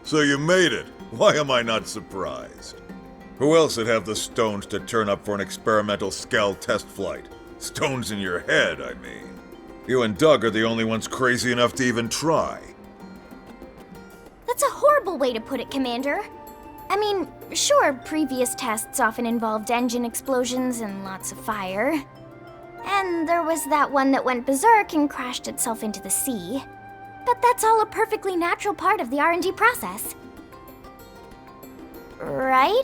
So you made it. Why am I not surprised? Who else would have the stones to turn up for an experimental Skell test flight? Stones in your head, I mean. You and Doug are the only ones crazy enough to even try. That's a horrible way to put it, Commander. I mean, sure, previous tests often involved engine explosions and lots of fire. And there was that one that went berserk and crashed itself into the sea. But that's all a perfectly natural part of the R&D process. Right?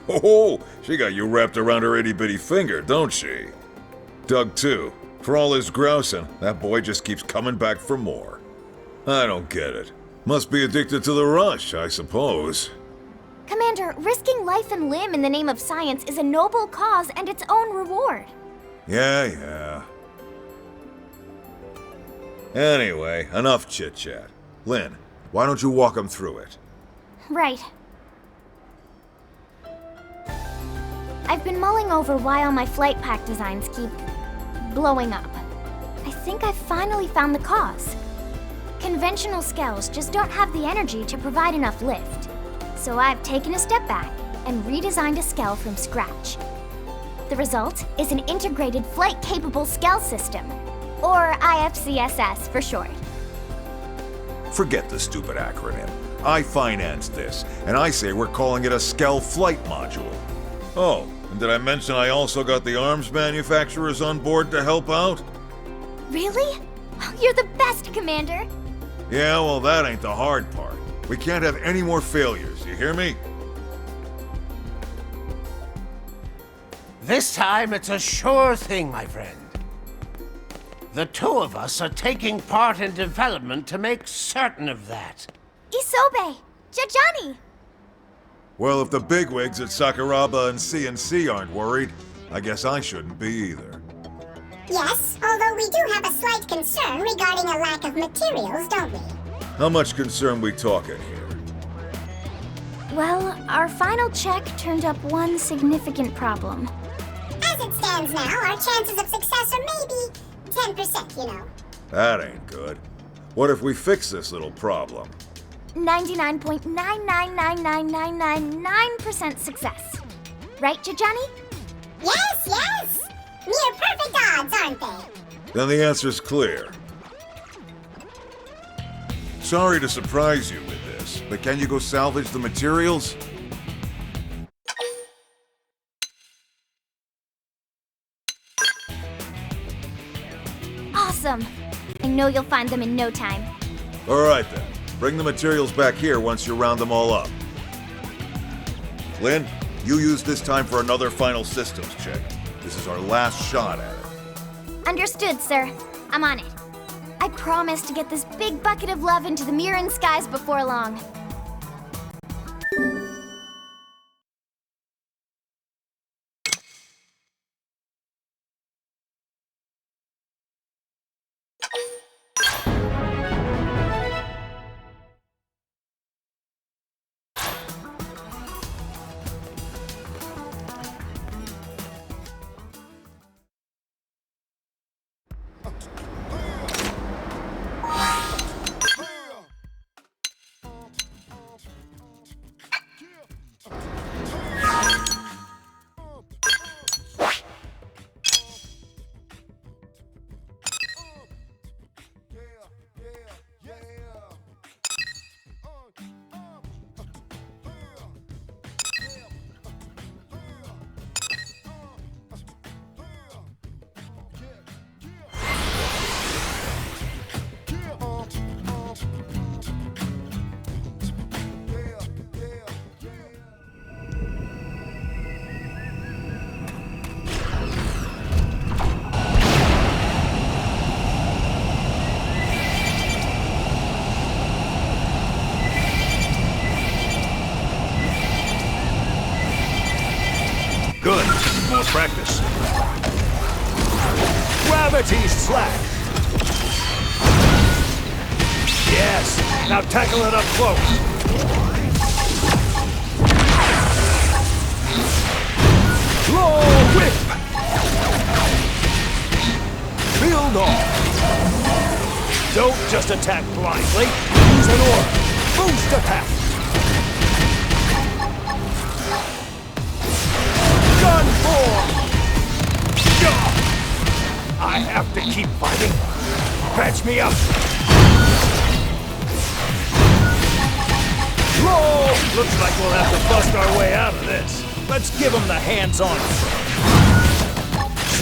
Oh, she got you wrapped around her itty-bitty finger, don't she? Doug, too. For all his grousing, that boy just keeps coming back for more. I don't get it. Must be addicted to the rush, I suppose. Commander, risking life and limb in the name of science is a noble cause and its own reward. Yeah. Anyway, enough chit-chat. Lynn, why don't you walk him through it? Right. I've been mulling over why all my flight pack designs keep blowing up. I think I've finally found the cause. Conventional skells just don't have the energy to provide enough lift. So I've taken a step back and redesigned a skell from scratch. The result is an integrated flight-capable skell system, or IFCSS for short. Forget the stupid acronym. I financed this, and I say we're calling it a Skell Flight Module. Oh, and did I mention I also got the arms manufacturers on board to help out? Really? You're the best, Commander! Yeah, well, that ain't the hard part. We can't have any more failures, you hear me? This time it's a sure thing, my friend. The two of us are taking part in development to make certain of that. Isobe! Jajani! Well, if the bigwigs at Sakuraba and CNC aren't worried, I guess I shouldn't be either. Yes, although we do have a slight concern regarding a lack of materials, don't we? How much concern we talking here? Well, our final check turned up one significant problem. As it stands now, our chances of success are maybe 10%, you know. That ain't good. What if we fix this little problem? 99.9999999% success. Right, Jajani? Yes! Near perfect odds, aren't they? Then the answer's clear. Sorry to surprise you with this, but can you go salvage the materials? Awesome! I know you'll find them in no time. All right then. Bring the materials back here once you round them all up. Lynn, you use this time for another final systems check. This is our last shot at it. Understood, sir. I'm on it. I promise to get this big bucket of love into the Mirren skies before long. Good. More practice. Gravity slack. Yes. Now tackle it up close. Slow whip! Build off! Don't just attack blindly. Use an aura. Boost attack! Gun form! I have to keep fighting. Patch me up! Roll! Looks like we'll have to bust our way out of this. Let's give him the hands-on.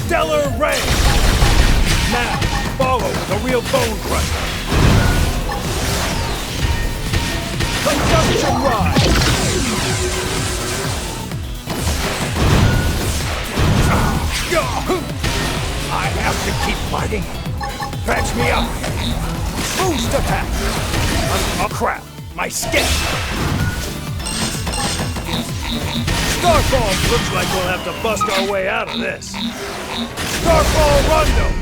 Stellar Ray! Now, follow with a real bone crusher. Consumption Ride! I have to keep fighting. Patch me up. Boost attack. Oh crap, my skin. Starfall looks like we'll have to bust our way out of this. Starfall Rondo.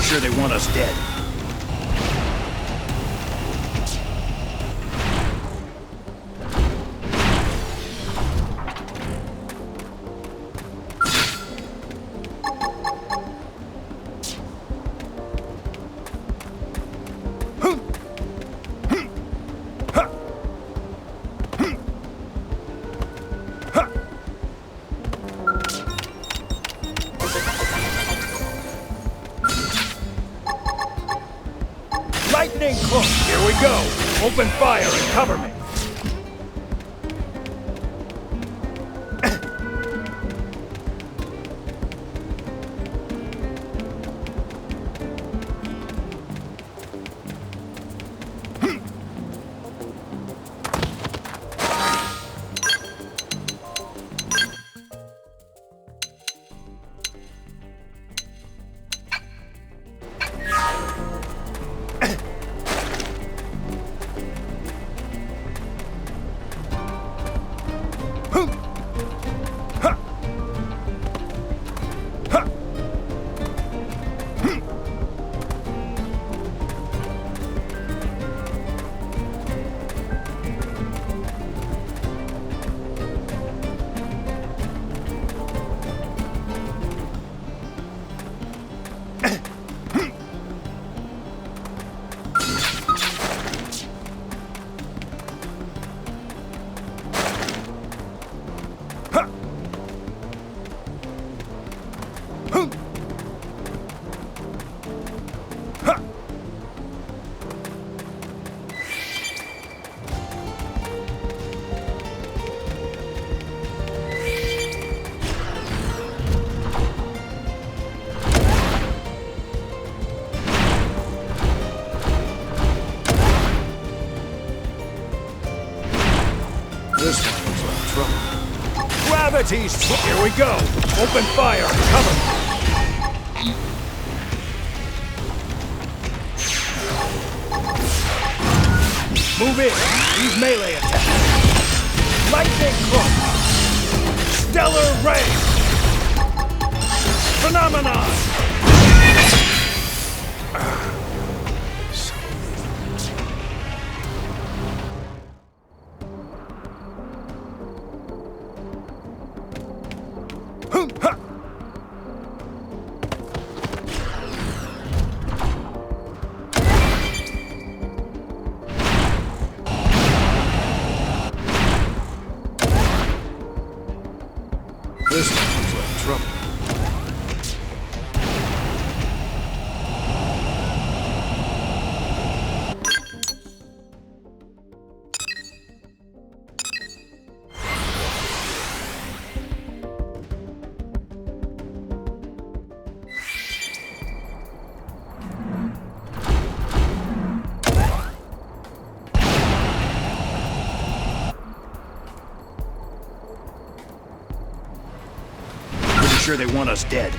Sure they want us dead. Open fire and cover me! This one is in trouble. Gravity's... Here we go! Open fire and cover me! Move in! Use melee attacks! Lightning cloak! Stellar ray! Phenomenon! This one's in trouble. Sure they want us dead.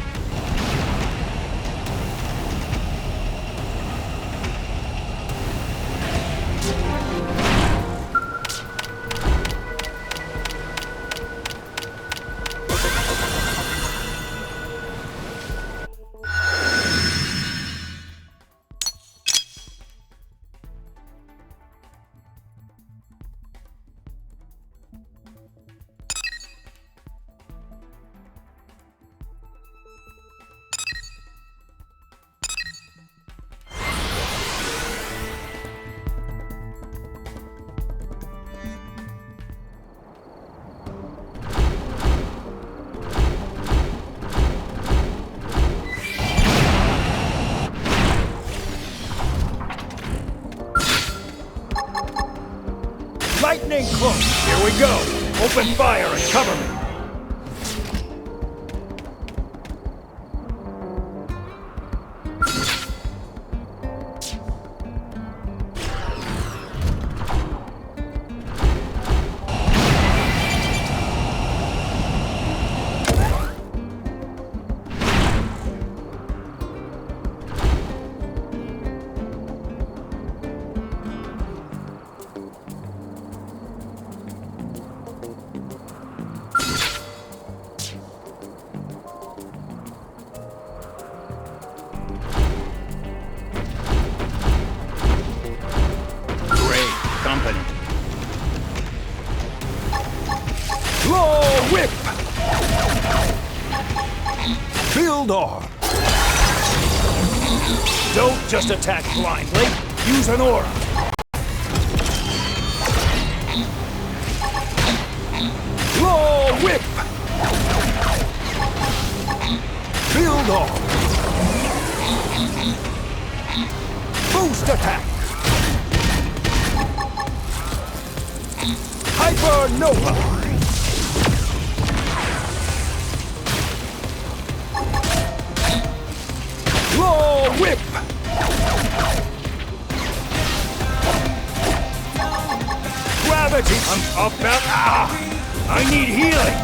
Lightning cloak! Here we go! Open fire and cover me! Whip! Build arm! Don't just attack blindly. Use an aura. Law whip! Build arm! Boost attack! Hypernova! Law Whip! Gravity! I'm up and... I need healing!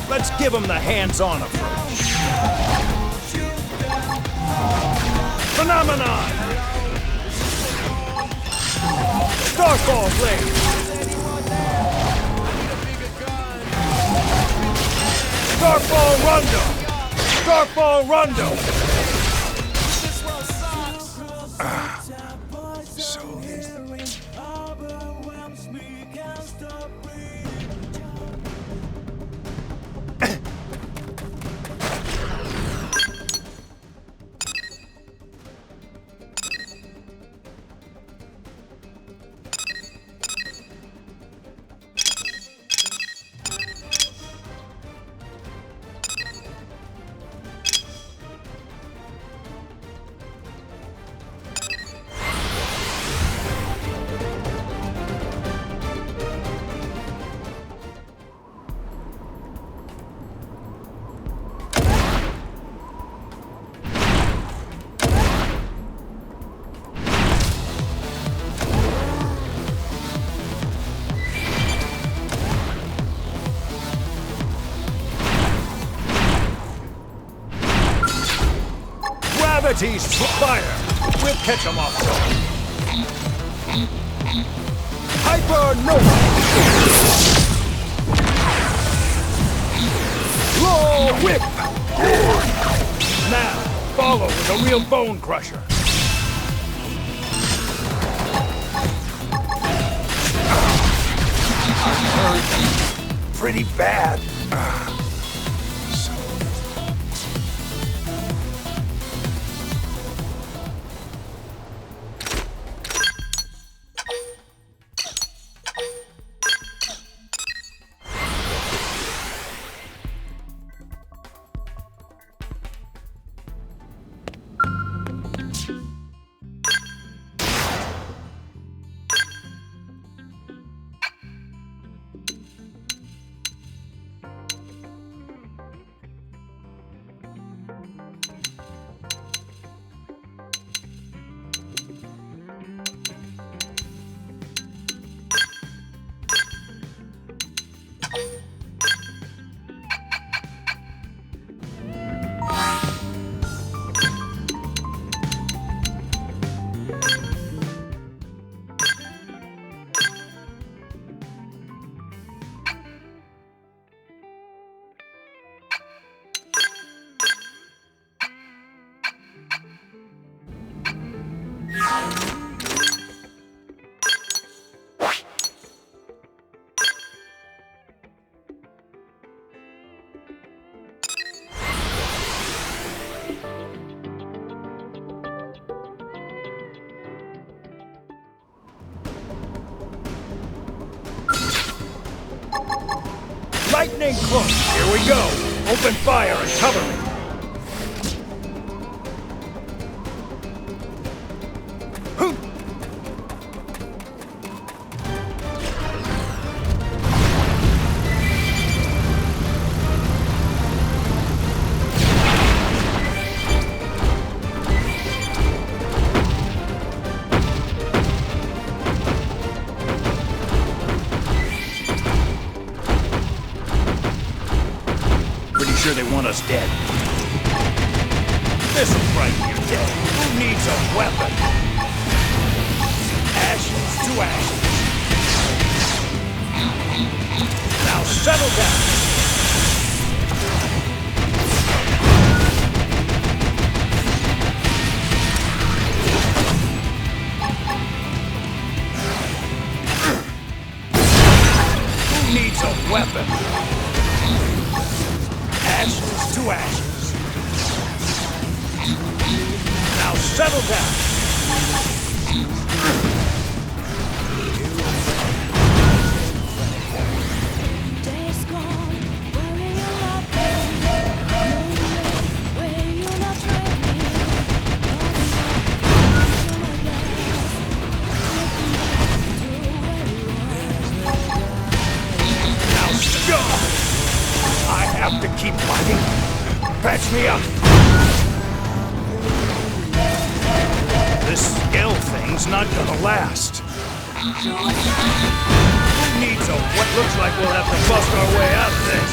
Let's give him the hands-on approach. Phenomenon! Starfall Blade! Starfall Rondo! Starfall Rondo! Gravity's fire! We'll catch him off guard. Hypernova! Law Whip! Now, follow with a real bone crusher. I'm hurt. Pretty bad. Lightning close. Here we go. Open fire and cover me. Sure they want us dead. This'll frighten you dead. Who needs a weapon? Ashes to ashes. Now settle down. Who needs a weapon? Ashes to ashes. Now settle down. Days gone, where you not been, where you not traveling, have to keep fighting. Patch me up. This skill thing's not gonna last. Who needs a what looks like we'll have to bust our way out of this?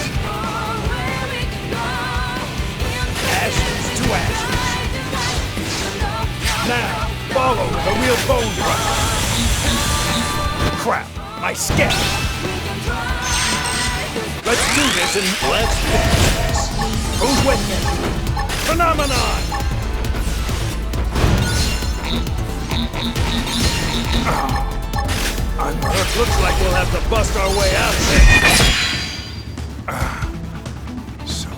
Ashes to ashes. Now, follow with a real bone crusher. Crap, my sketch. Let's do this and let's finish this. Who's with me? Phenomenon! It looks like we'll have to bust our way out of it. So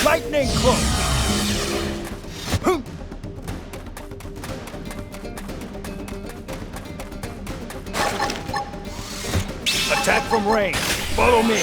lightning cloak! Attack from range. Follow me.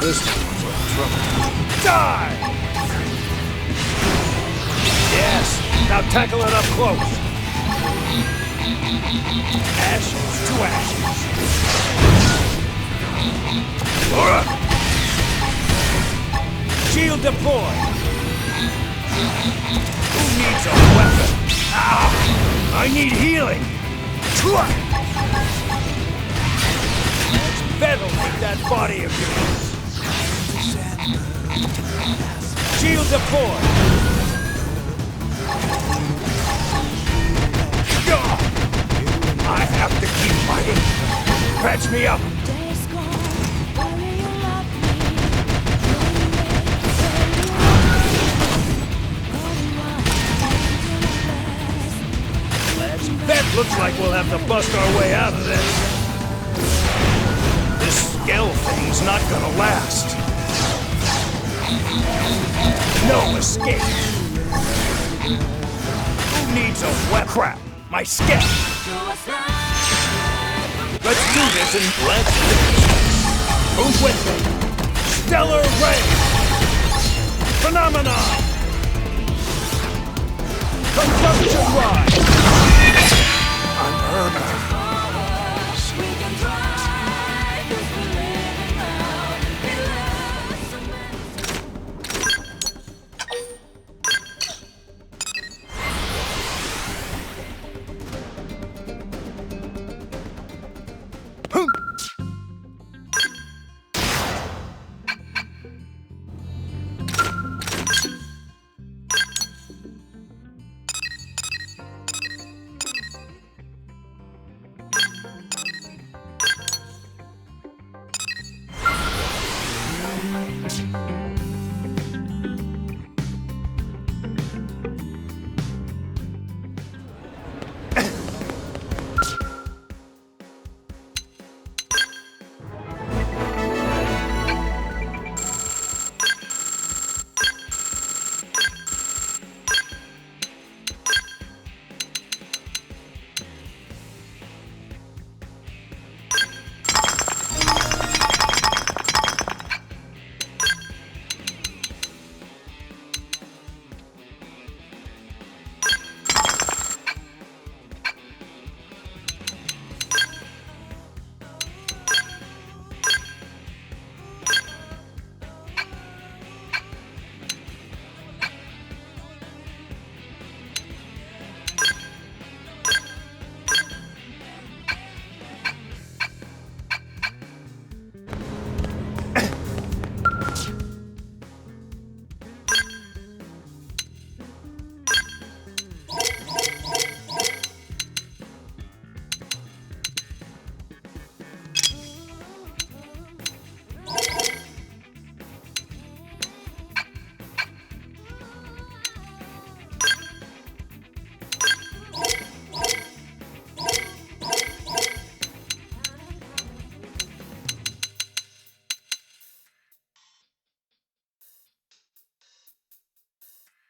This one's in trouble. Die! Yes, now tackle it up close. Ashes to ashes. Laura! Shield deployed. Who needs a weapon? Ah! I need healing. Let's ventilate that body of yours. Shield deployed! I have to keep fighting! Patch me up! Days gone, worrying about me. That looks like we'll have to bust our way out of this. This scale thing's not gonna last. No escape. Who needs a web crap? My sketch. Let's do this and let's who's with me? Stellar ray. Phenomenon. Consumption rise. Unheard of.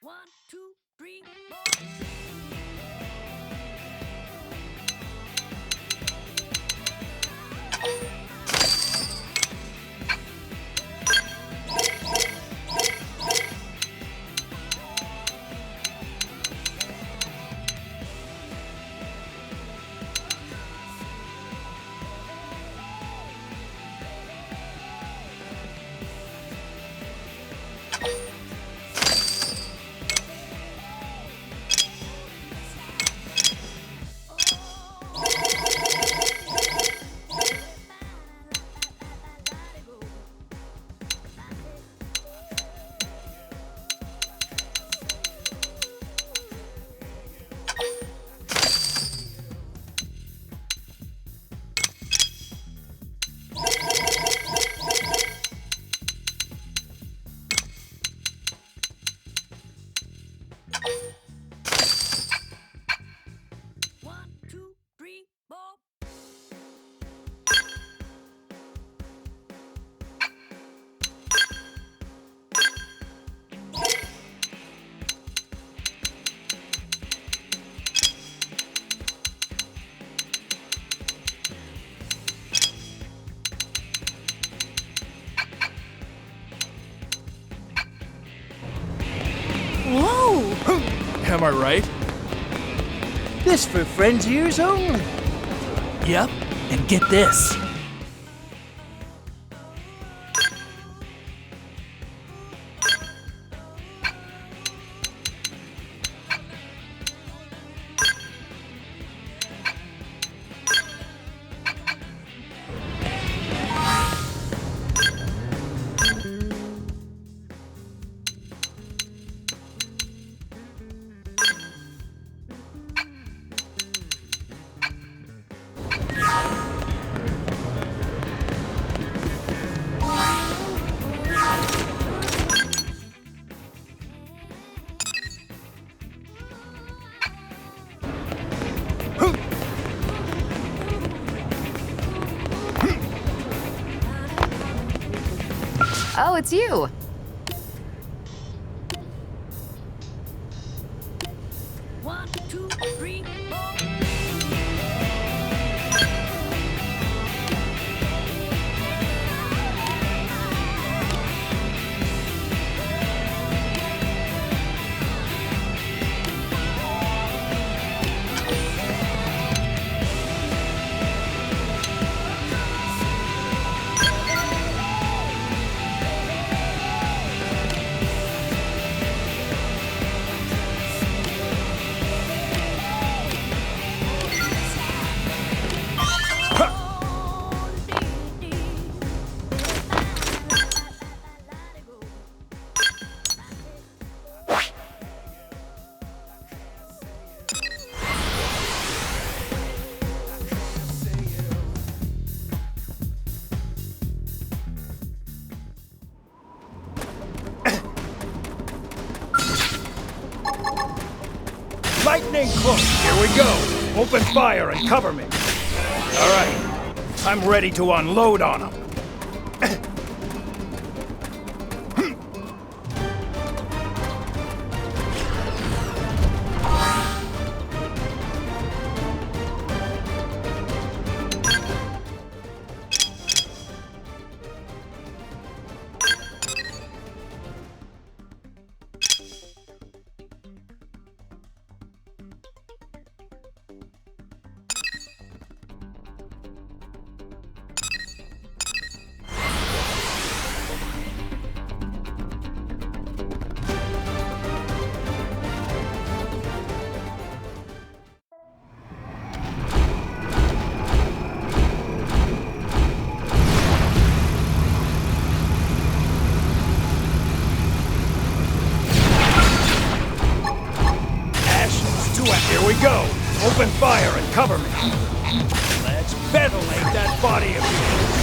One, two, three, four. One, two, three, four. Whoa! Am I right? This for friends' ears only. Yep, and get this. Oh, it's you. One, two, three, four. Lightning close. Here we go. Open fire and cover me. All right. I'm ready to unload on them. Here we go. Open fire and cover me. Let's ventilate that body of yours.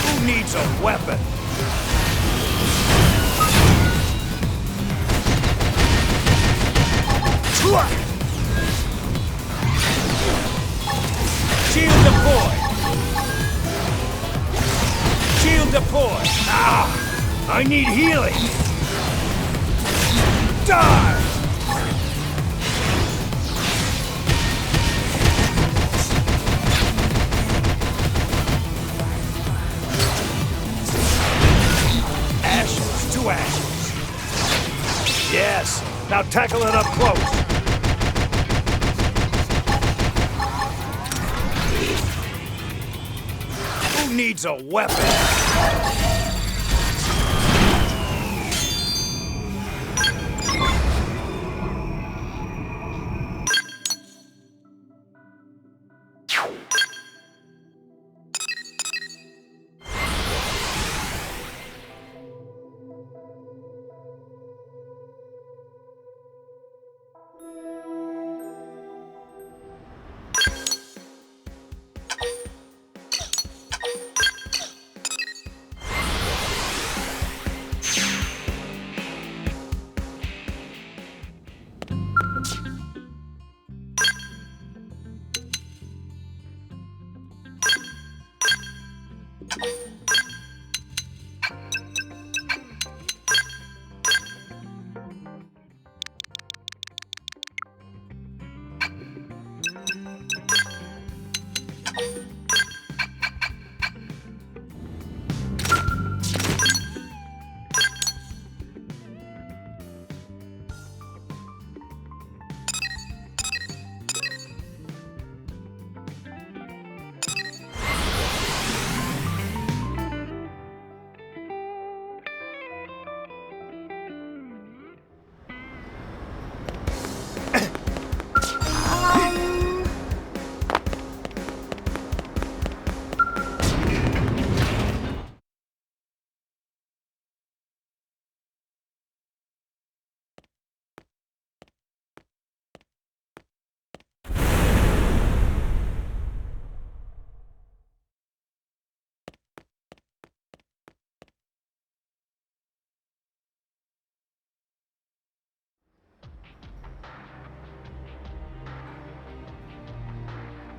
Who needs a weapon? Shield deployed. Shield deployed. Ah! I need healing. Die! Ashes to ashes. Yes. Now tackle it up close. Who needs a weapon?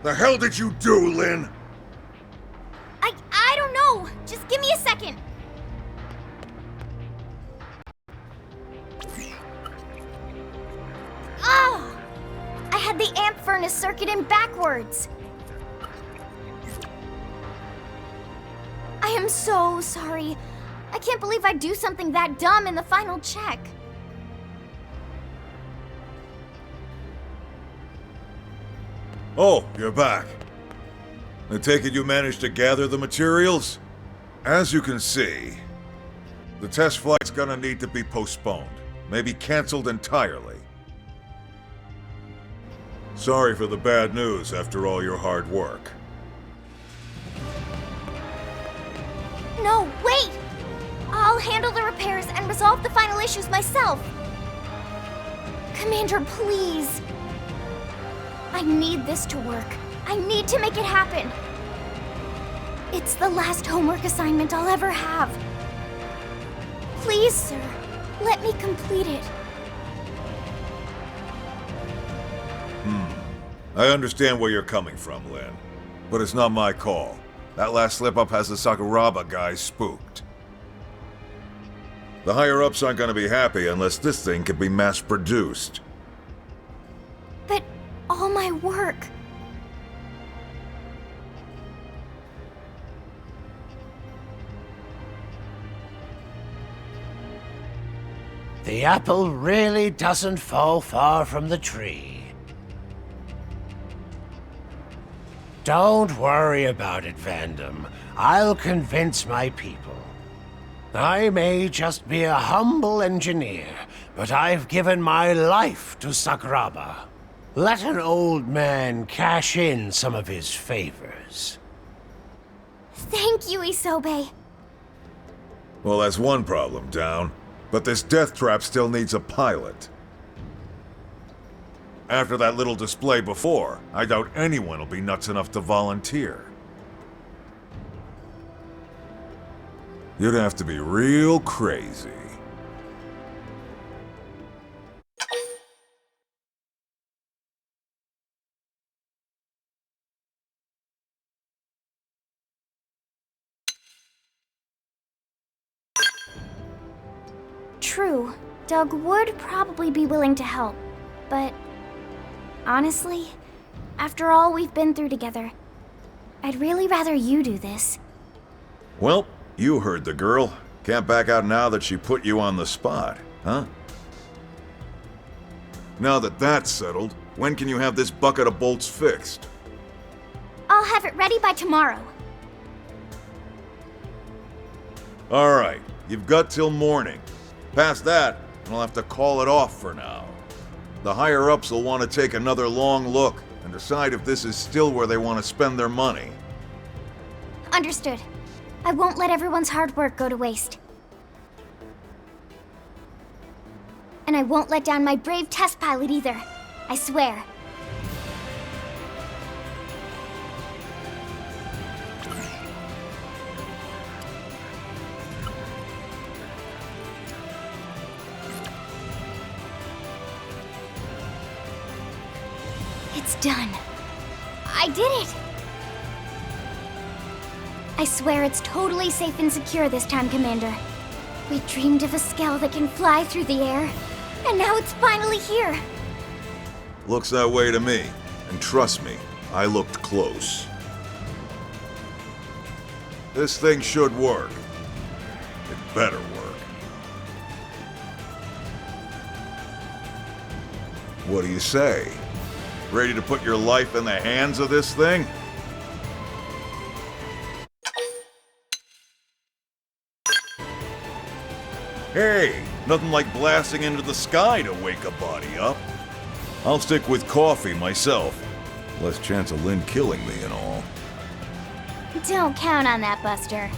The hell did you do, Lynn? I don't know. Just give me a second. Oh! I had the amp furnace circuit in backwards. I am so sorry. I can't believe I'd do something that dumb in the final check. Oh, you're back. I take it you managed to gather the materials? As you can see, the test flight's gonna need to be postponed, maybe canceled entirely. Sorry for the bad news after all your hard work. No, wait! I'll handle the repairs and resolve the final issues myself. Commander, please. I need this to work. I need to make it happen. It's the last homework assignment I'll ever have. Please, sir, let me complete it. I understand where you're coming from, Lynn, but it's not my call. That last slip-up has the Sakuraba guys spooked. The higher-ups aren't gonna be happy unless this thing can be mass-produced. But all my work... The apple really doesn't fall far from the tree. Don't worry about it, Vandam. I'll convince my people. I may just be a humble engineer, but I've given my life to Sakuraba. Let an old man cash in some of his favors. Thank you, Isobe. Well, that's one problem down, but this death trap still needs a pilot. After that little display before, I doubt anyone will be nuts enough to volunteer. You'd have to be real crazy. True, Doug would probably be willing to help, but honestly, after all we've been through together, I'd really rather you do this. Well, you heard the girl. Can't back out now that she put you on the spot, huh? Now that that's settled, when can you have this bucket of bolts fixed? I'll have it ready by tomorrow. Alright, you've got till morning. Past that, and I'll have to call it off for now. The higher-ups will want to take another long look and decide if this is still where they want to spend their money. Understood. I won't let everyone's hard work go to waste. And I won't let down my brave test pilot either. I swear. It's done. I did it! I swear it's totally safe and secure this time, Commander. We dreamed of a Skell that can fly through the air, and now it's finally here. Looks that way to me. And trust me, I looked close. This thing should work. It better work. What do you say? Ready to put your life in the hands of this thing? Hey, nothing like blasting into the sky to wake a body up. I'll stick with coffee myself. Less chance of Lynn killing me and all. Don't count on that, Buster.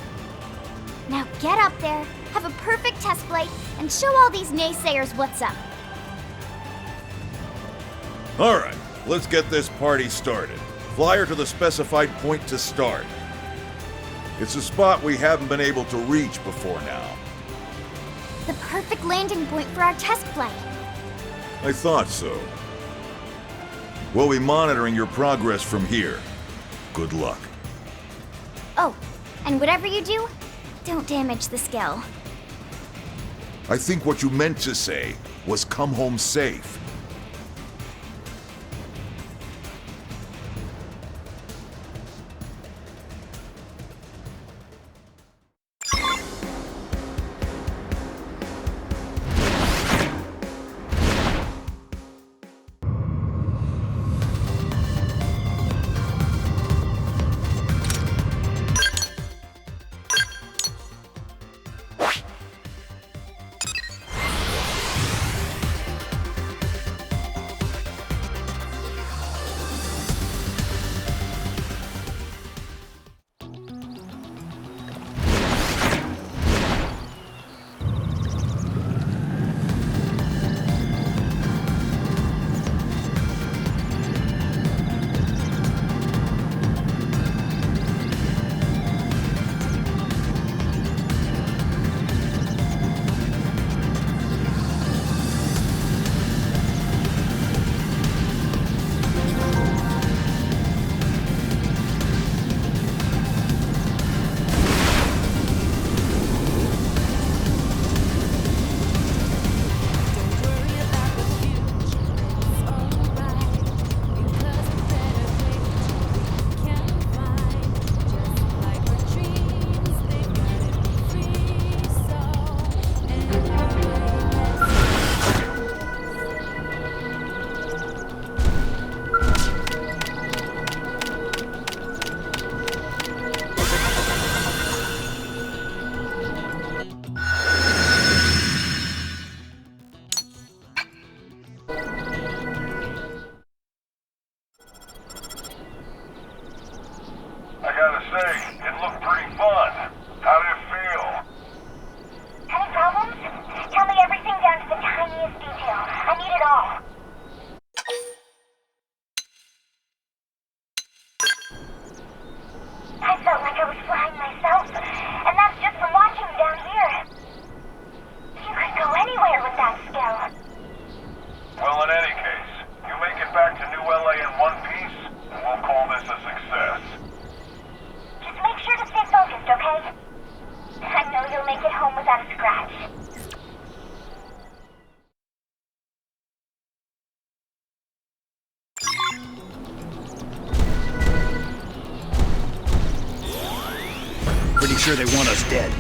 Now get up there, have a perfect test flight, and show all these naysayers what's up. Alright, let's get this party started. Fly her to the specified point to start. It's a spot we haven't been able to reach before now. The perfect landing point for our test flight. I thought so. We'll be monitoring your progress from here. Good luck. Oh, and whatever you do, don't damage the scale. I think what you meant to say was come home safe. Pretty sure they want us dead.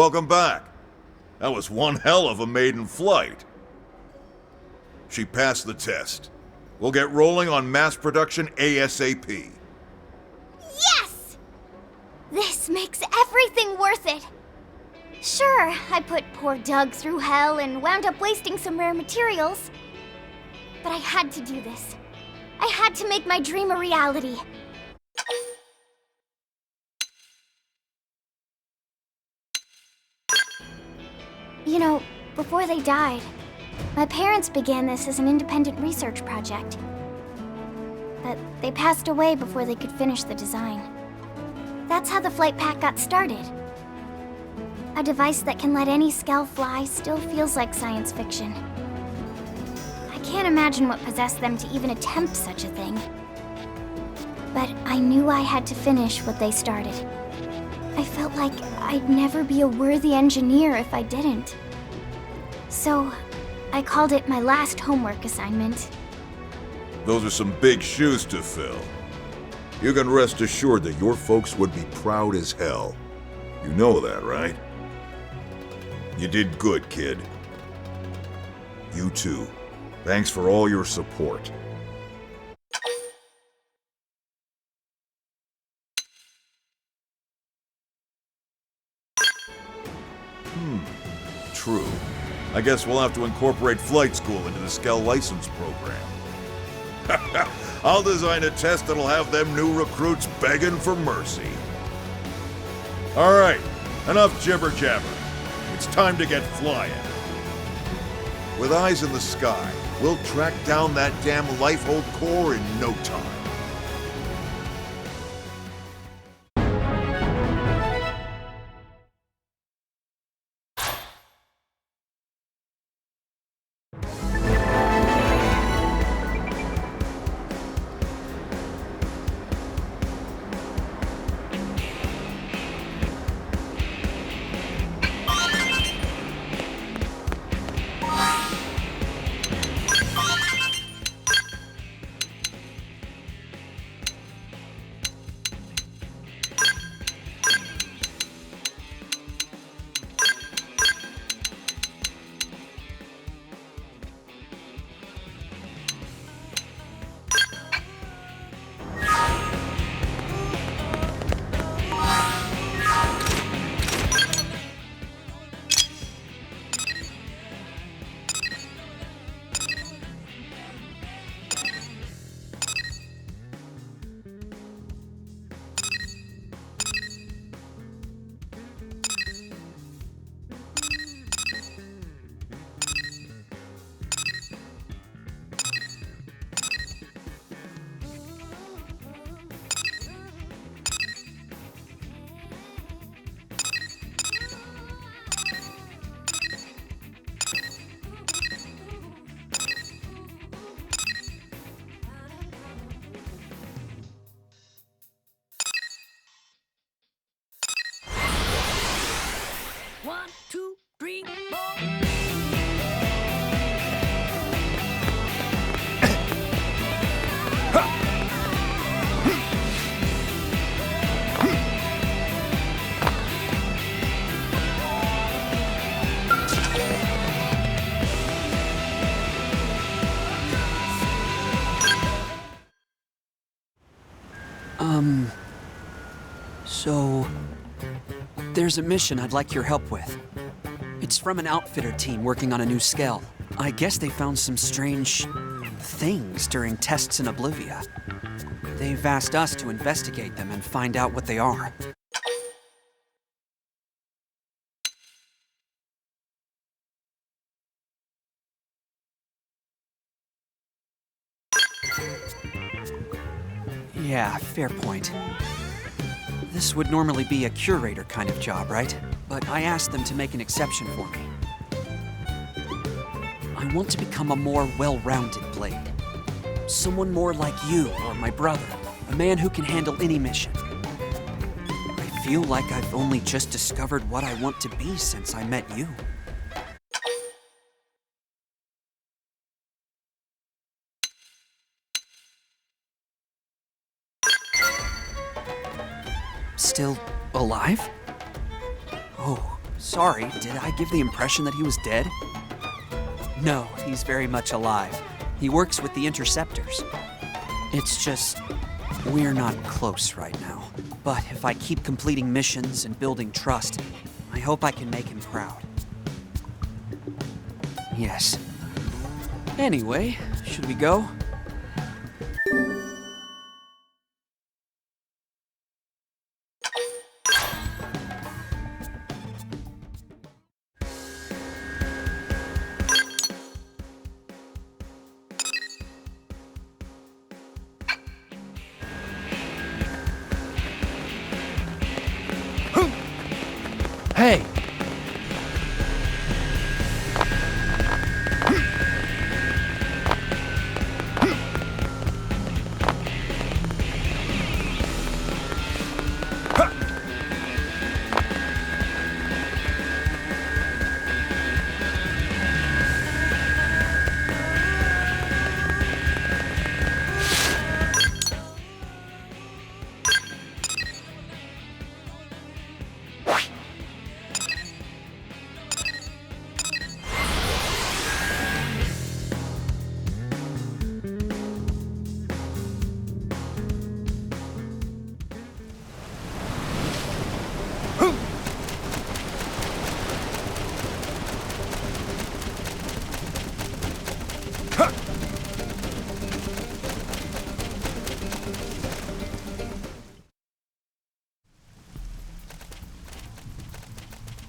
Welcome back. That was one hell of a maiden flight. She passed the test. We'll get rolling on mass production ASAP. Yes! This makes everything worth it. Sure, I put poor Doug through hell and wound up wasting some rare materials. But I had to do this. I had to make my dream a reality. You know, before they died, my parents began this as an independent research project. But they passed away before they could finish the design. That's how the flight pack got started. A device that can let any Skell fly still feels like science fiction. I can't imagine what possessed them to even attempt such a thing. But I knew I had to finish what they started. I felt like I'd never be a worthy engineer if I didn't. So, I called it my last homework assignment. Those are some big shoes to fill. You can rest assured that your folks would be proud as hell. You know that, right? You did good, kid. You too. Thanks for all your support. True. I guess we'll have to incorporate flight school into the Skell license program. I'll design a test that'll have them new recruits begging for mercy. All right, enough jibber-jabber. It's time to get flying. With eyes in the sky, we'll track down that damn Lifehold core in no time. One, two, three, four. So there's a mission I'd like your help with. It's from an outfitter team working on a new Skell. I guess they found some strange things during tests in Oblivia. They've asked us to investigate them and find out what they are. Yeah, fair point. This would normally be a curator kind of job, right? But I asked them to make an exception for me. I want to become a more well-rounded blade. Someone more like you or my brother. A man who can handle any mission. I feel like I've only just discovered what I want to be since I met you. Still alive? Oh, sorry, did I give the impression that he was dead? No, he's very much alive. He works with the interceptors. It's just, We're not close right now, but if I keep completing missions and building trust, I hope I can make him proud. Yes. Anyway, should we go? Hey!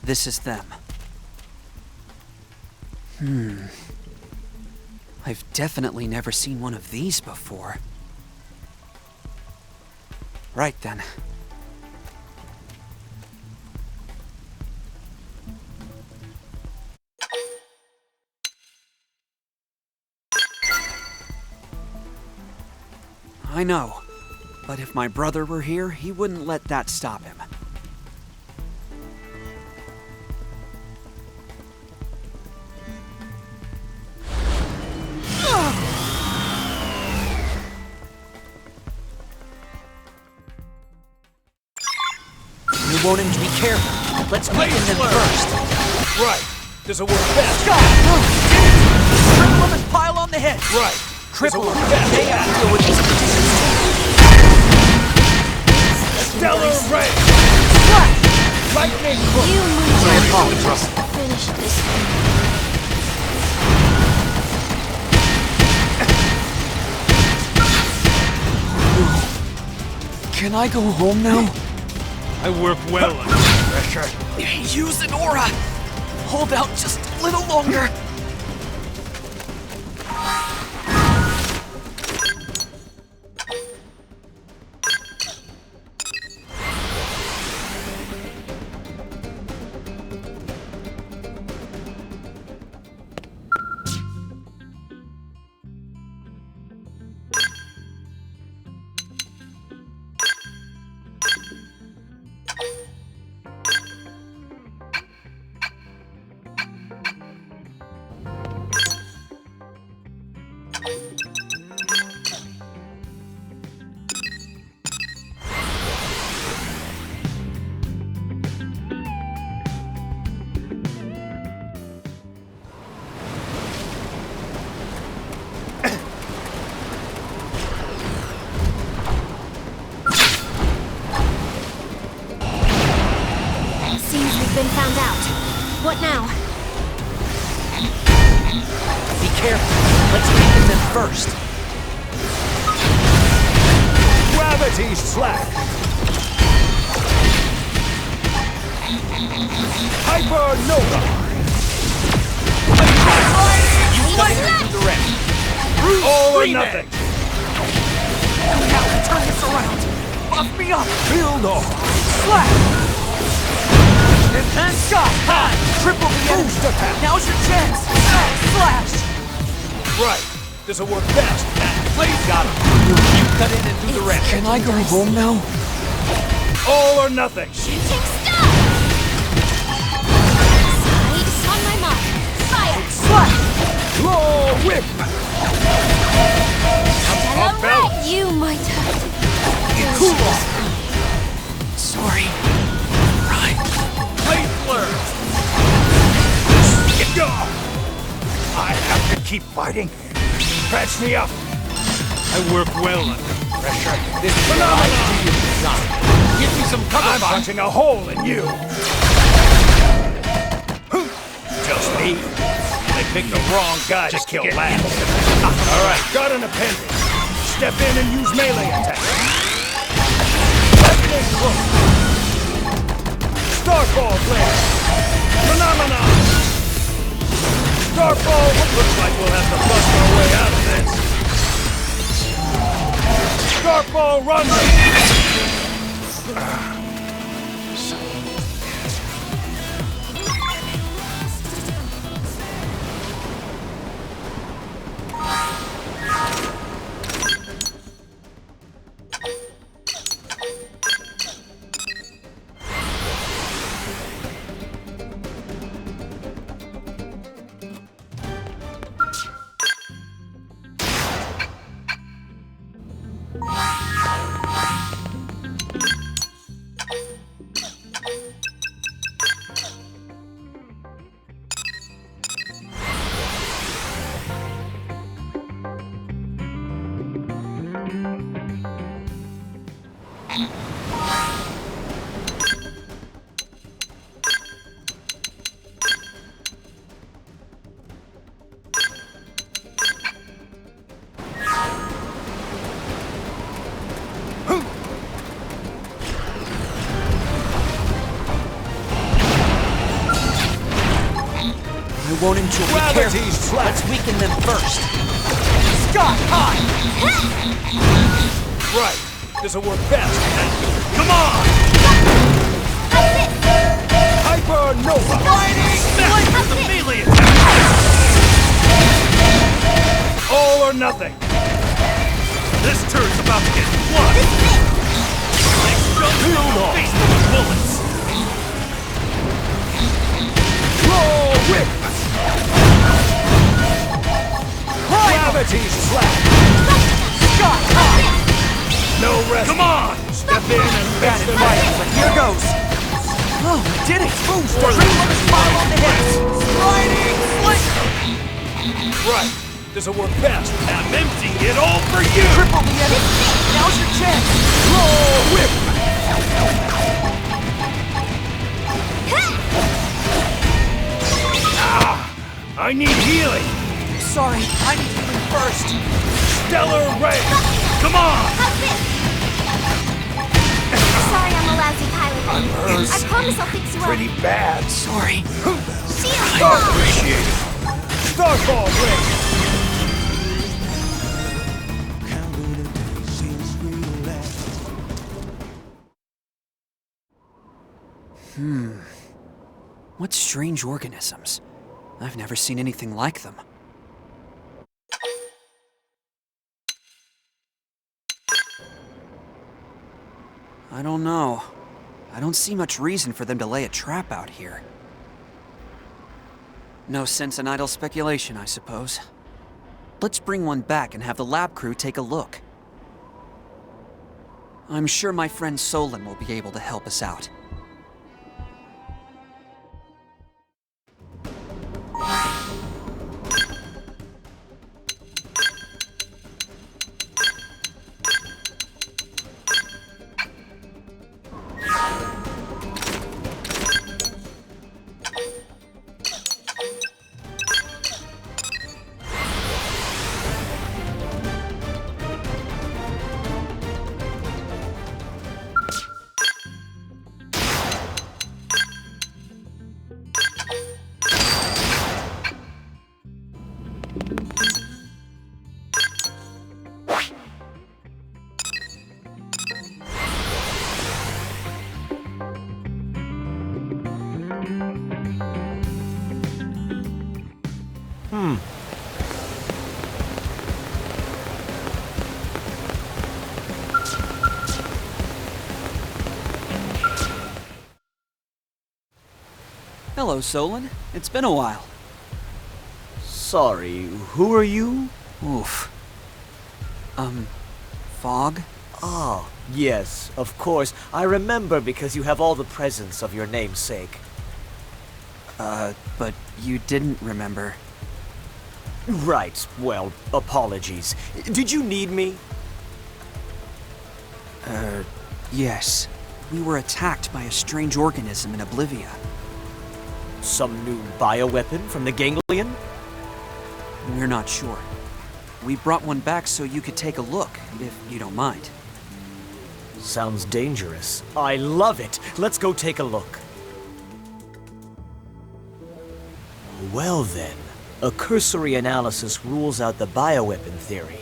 This is them. I've definitely never seen one of these before. Right then. I know, but if my brother were here, he wouldn't let that stop him. You want him to be careful. Let's weaken them first. Right. This'll work best. Cripple them and pile on the head. Right. Cripple them. best. They have to deal with these conditions. Stellar ray. Lightning bolt. You move I apologize. finish this one. Can I go home now? I work well under pressure. Use an aura. Hold out just a little longer. Been found out. What now? Be careful. Let's weaken them first. Gravity slack. Hypernova. Do the rest. All or nothing. Now turn this around. Buff me up. Build off. Slash. Intense shot! High! Triple the enemy! Boost attack. Now's your chance! Slash! Right. This'll work best. Please got him. You cut in and do the rest. Can I go home now? All or nothing. Shooting stuff! Sights on my mark. Fire! Slash! Claw whip. Hello, balance. right. You might have to. Cool off. Sorry. Right. Blade flare. Get go. I have to keep fighting. Patch me up. I work well under pressure, this phenomenon is designed. Give me some cover I'm fire. punching a hole in you. Just me? They picked the wrong guy to kill last. All right, got an appendix. Step in and use melee attack. Left leg hook. Starfall blade. Phenomenon. Starfall. Looks like we'll have to bust our way out of this. Starfall run. I won't enjoy. Gravity's flat. Let's weaken them first. Scott, high! Right. This'll work best. Come on! Hyper Nova! Smash with the melee attack! All or nothing! This turn's about to get flooded! Next jump, face full of bullets! Roll whip! Gravity's flat! Scott, high! No rest! Come on! Step in and fix the fight! Here goes. Oh, we did it! Boom! Triple smile on the hips! Sliding flick! Right. This'll work best. I'm emptying it all for you! Triple the enemy! Now's your chance! Roll whip! I need healing! Sorry, I need healing first. Stellar Ray! Come on! Sorry I'm a lousy pilot. I promise I'll fix you up. Pretty bad. Sorry. Shield Star ball! appreciated. Starfall Ray! What strange organisms. I've never seen anything like them. I don't know. I don't see much reason for them to lay a trap out here. No sense in idle speculation, I suppose. Let's bring one back and have the lab crew take a look. I'm sure my friend Solon will be able to help us out. Hello, Solon. It's been a while. Sorry, who are you? Oof. Fog? Ah, yes, of course. I remember because you have all the presents of your namesake. But you didn't remember. Right, well, apologies. Did you need me? Yes. We were attacked by a strange organism in Oblivia. Some new bioweapon from the ganglion? We're not sure. We brought one back so you could take a look, if you don't mind. Sounds dangerous. I love it. Let's go take a look. Well then, a cursory analysis rules out the bioweapon theory.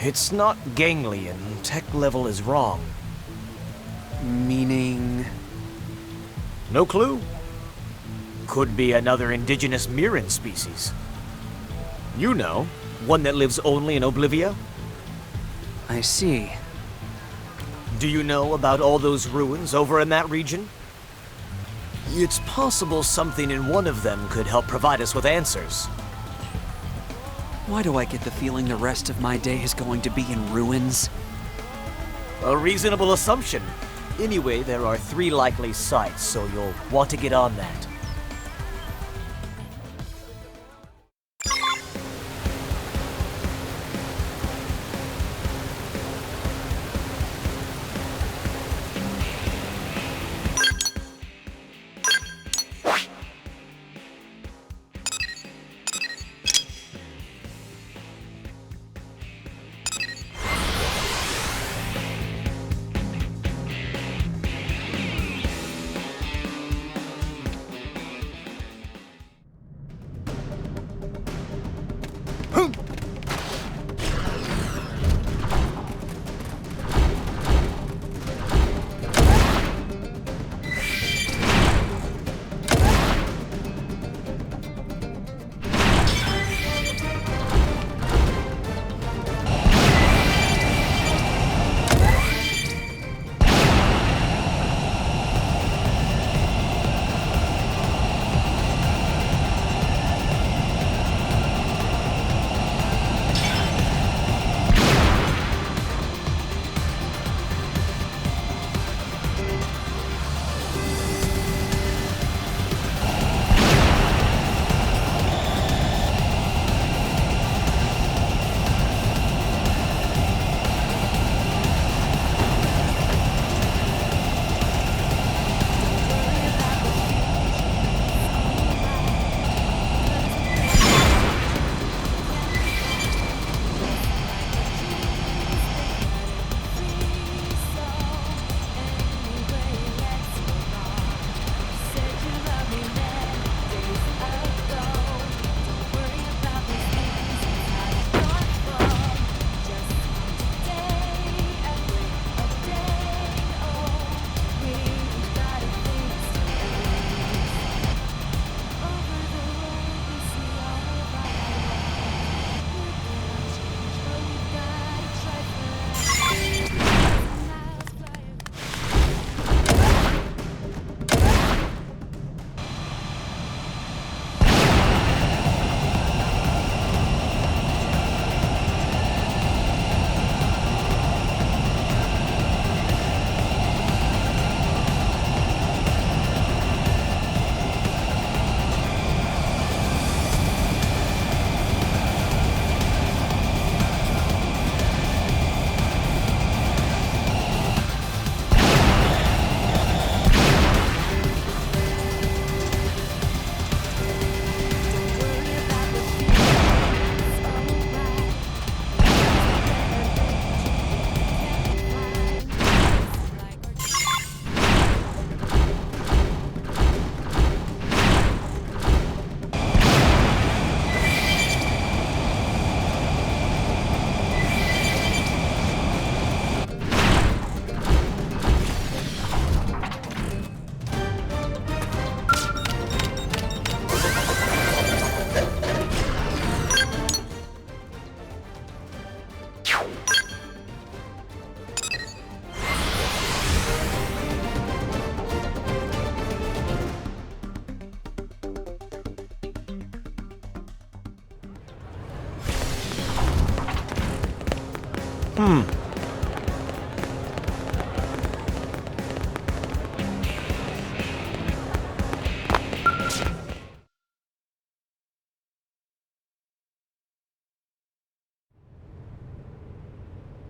It's not ganglion. Tech level is wrong. Meaning... No clue. Could be another indigenous Mirren species. You know, one that lives only in Oblivia? I see. Do you know about all those ruins over in that region? It's possible something in one of them could help provide us with answers. Why do I get the feeling the rest of my day is going to be in ruins? A reasonable assumption. Anyway, there are 3 likely sites, so you'll want to get on that.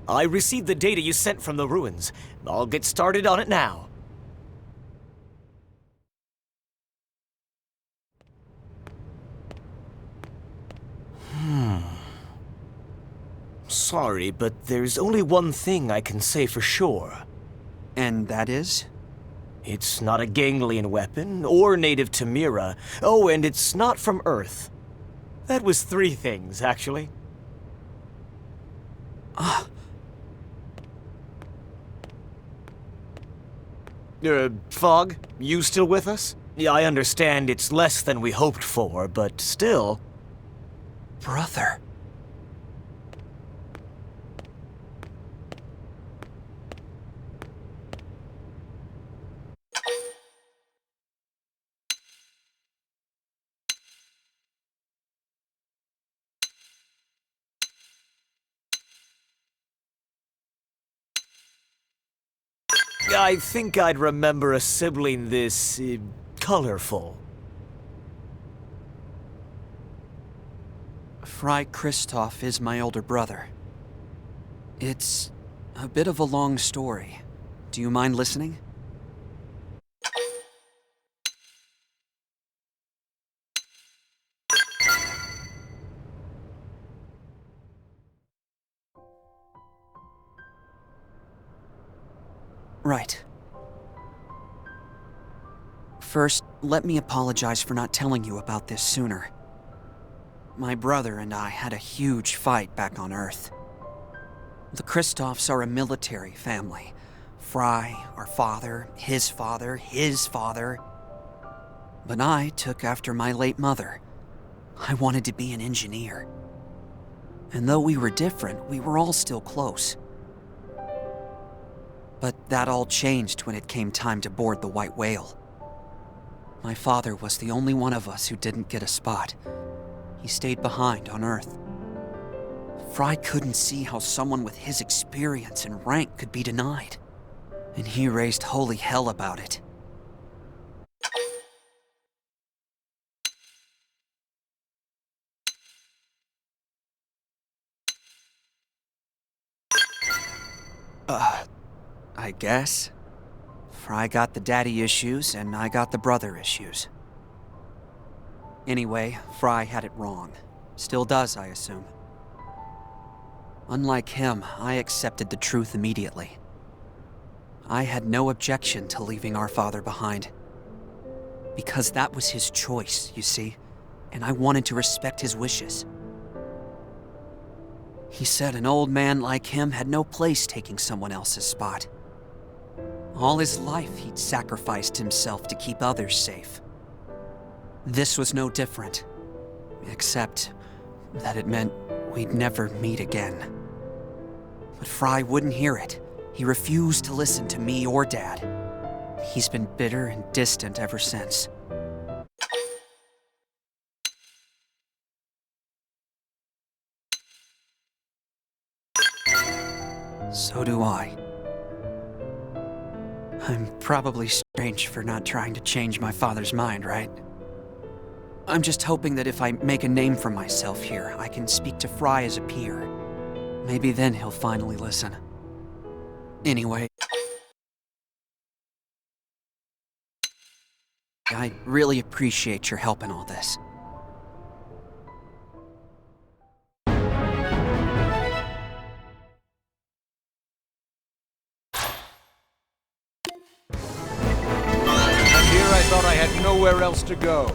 I received the data you sent from the ruins. I'll get started on it now. Sorry, but there's only one thing I can say for sure. And that is? It's not a ganglion weapon, or native to Mira. Oh, and it's not from Earth. That was 3 things, actually. Fog, you still with us? Yeah, I understand it's less than we hoped for, but still... Brother. I think I'd remember a sibling this... colorful. Fry Kristoff is my older brother. It's a bit of a long story. Do you mind listening? Right. First, let me apologize for not telling you about this sooner. My brother and I had a huge fight back on Earth. The Kristoffs are a military family. Fry, our father, his father, his father. But I took after my late mother. I wanted to be an engineer. And though we were different, we were all still close. But that all changed when it came time to board the White Whale. My father was the only one of us who didn't get a spot. He stayed behind on Earth. Fry couldn't see how someone with his experience and rank could be denied. And he raised holy hell about it. I guess. Fry got the daddy issues, and I got the brother issues. Anyway, Fry had it wrong. Still does, I assume. Unlike him, I accepted the truth immediately. I had no objection to leaving our father behind. Because that was his choice, you see, and I wanted to respect his wishes. He said an old man like him had no place taking someone else's spot. All his life, he'd sacrificed himself to keep others safe. This was no different, except that it meant we'd never meet again. But Fry wouldn't hear it. He refused to listen to me or Dad. He's been bitter and distant ever since. So do I. I'm probably strange for not trying to change my father's mind, right? I'm just hoping that if I make a name for myself here, I can speak to Fry as a peer. Maybe then he'll finally listen. Anyway, I really appreciate your help in all this. I thought I had nowhere else to go.